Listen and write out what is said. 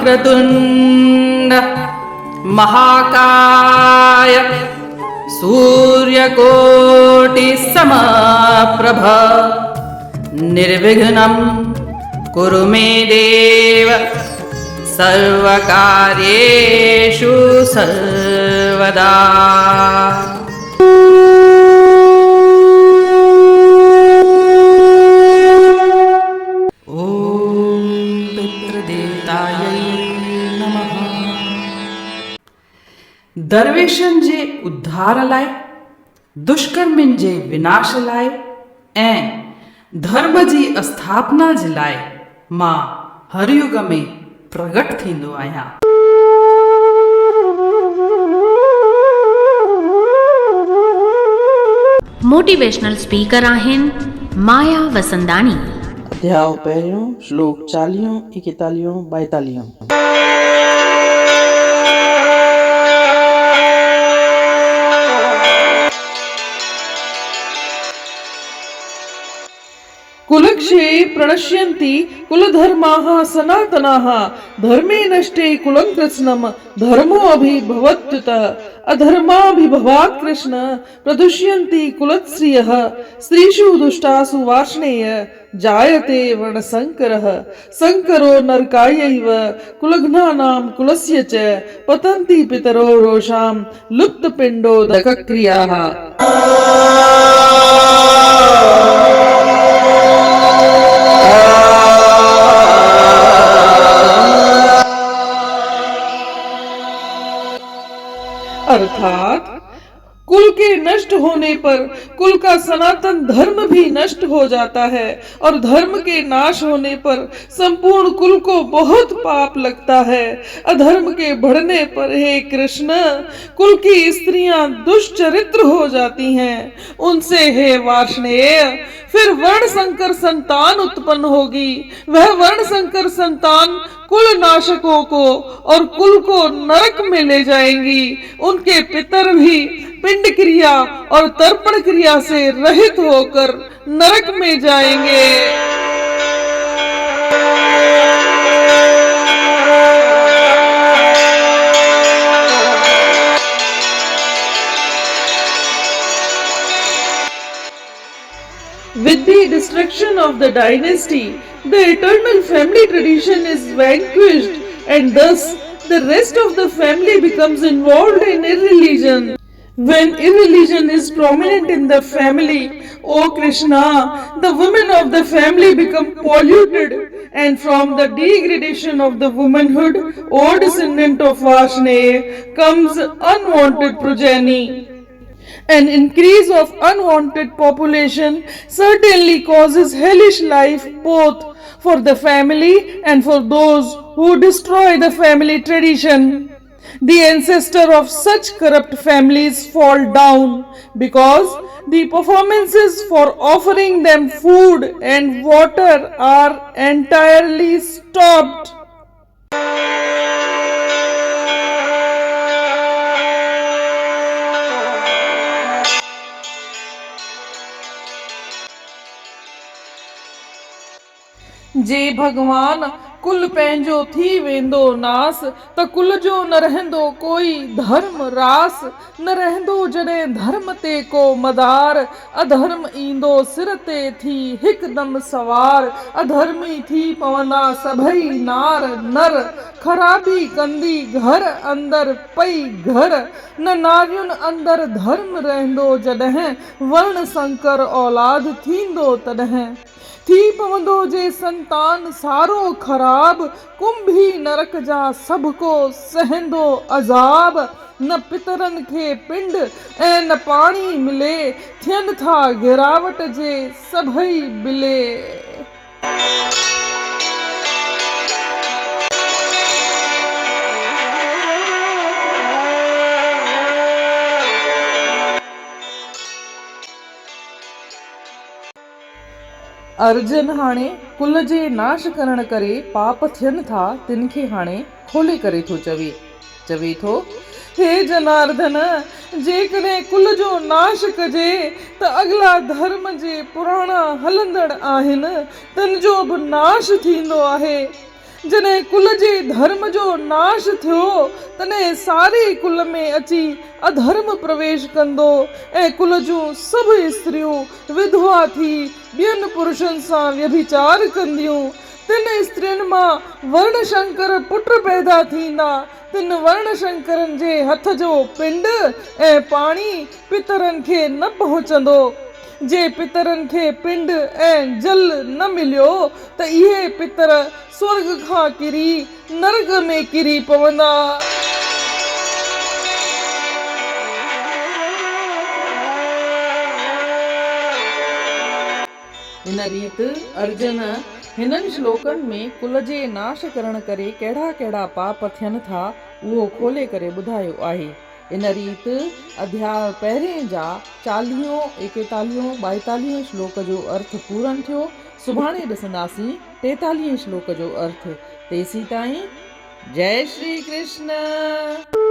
वक्रतुंड महाकाय सूर्यकोटि समप्रभ निर्विघ्नं कुरु मे देव सर्वकार्येषु सर्वदा। ओम पितृदेवतायै नमः। दरवेशन जे उद्धार लाए, दुष्कर्मिन जे विनाश लाए ऐं धर्म जी स्थापना जे लाए मां हर युग में प्रगट थींदो आहियां। मोटिवेशनल स्पीकर आहिनि माया वसंदानी। अध्याय पहिरियों श्लोक 40, 41, 42। कुलक्षये प्रणश्यन्ति कुलधर्माः सनातनाः धर्मे नष्टे कुलं कृत्स्नं धर्मो अभिभवत्युतः अधर्माभिभवात् कृष्ण प्रदुष्यन्ति कुलश्रियः स्त्रीषु दुष्टासु वार्ष्णेय जायते वर्णसंकरः संकरो नरकायैव कुलघ्नानां कुलस्य च पतन्ति पितरो रोषां लुप्तपिण्डोदकक्रियाः। अर्थात कुल के नष्ट होने पर कुल का सनातन धर्म भी नष्ट हो जाता है और धर्म के नाश होने पर संपूर्ण कुल को बहुत पाप लगता है। अधर्म के बढ़ने पर हे कृष्ण कुल की स्त्रियां दुष्चरित्र हो जाती हैं। उनसे हे वार्ष्णेय फिर वर्ण संकर संतान उत्पन्न होगी। वह वर्ण संकर संतान कुल नाशकों को और कुल को नरक में ले जाएंगी। उनके पितर भी पिंड क्रिया और तर्पण क्रिया से रहित होकर नरक में जाएंगे। With the destruction of the dynasty, the eternal family tradition is vanquished, and thus the rest of the family becomes involved in irreligion. When irreligion is prominent in the family, O Krishna, the women of the family become polluted, and from the degradation of the womanhood, O descendant of Varshney, comes unwanted progeny. An increase of unwanted population certainly causes hellish life both for the family and for those who destroy the family tradition. The ancestor of such corrupt families fall down because the performances for offering them food and water are entirely stopped. जे भगवान कुल पंहिंजो थी वेंदो नास त कुल जो न रहंदो कोई धर्म रास। न रहंदो जॾहिं धर्म ते को मदार अधर्म ईंदो सिर ते थी हिकदम सवार। अधर्मी थी पवंदा सभई नार नर खराबी कंदी घर अंदर पई घर। न नारियुनि अंदर धर्म रहंदो जॾहिं वर्ण संकर औलाद थींदो तॾहिं। थी पवंदो जे संतान सारो खराब कुंभी नरक जा सब को सहंदो अजाब। न पितरन खे पिंड ऐं न पाणी मिले थियनि था गिरावट जे सभई बिले। अर्जुन हाणे कुल जे नाश करण करे पाप थियनि था तिन खे हाणे खोले करे थो चवे थो हे जनार्दन जेकॾहिं कुल जो नाश कजे त अगला धर्म जे पुराणा हलंदड़ आहिनि तिन जो बि नाश थींदो आहे। जॾहिं कुल जे धर्म जो नाश थियो तॾहिं सारे कुल में अची अधर्म प्रवेश कंदो ऐं कुल जूं सभु स्त्रियूं विधवा थी ॿियनि पुरुषनि सां व्यभिचार कंदियूं। तिन स्त्रियुनि मां वर्ण शंकर पुट पैदा थींदा। तिन वर्ण शंकरनि जे हथ जो पिंड ऐं पाणी पितरनि खे न पहुचंदो। जे पितरनि खे पिंड ऐं जल न मिलियो त इहे पितर स्वर्ग खां किरी नरक में किरी पवंदा। इन रीति अर्जुन हिननि श्लोकनि में कुल जे नाश करण करे कहिड़ा कहिड़ा पाप थियनि था उहो खोले करे ॿुधायो आहे। इन रीति अध्याय पहिरें जा 40, 41, 42 श्लोक जो अर्थ पूरन थियो। सुभाणे ॾिसंदासीं 43 श्लोक जो अर्थ। तेसी ताईं जय श्री कृष्ण।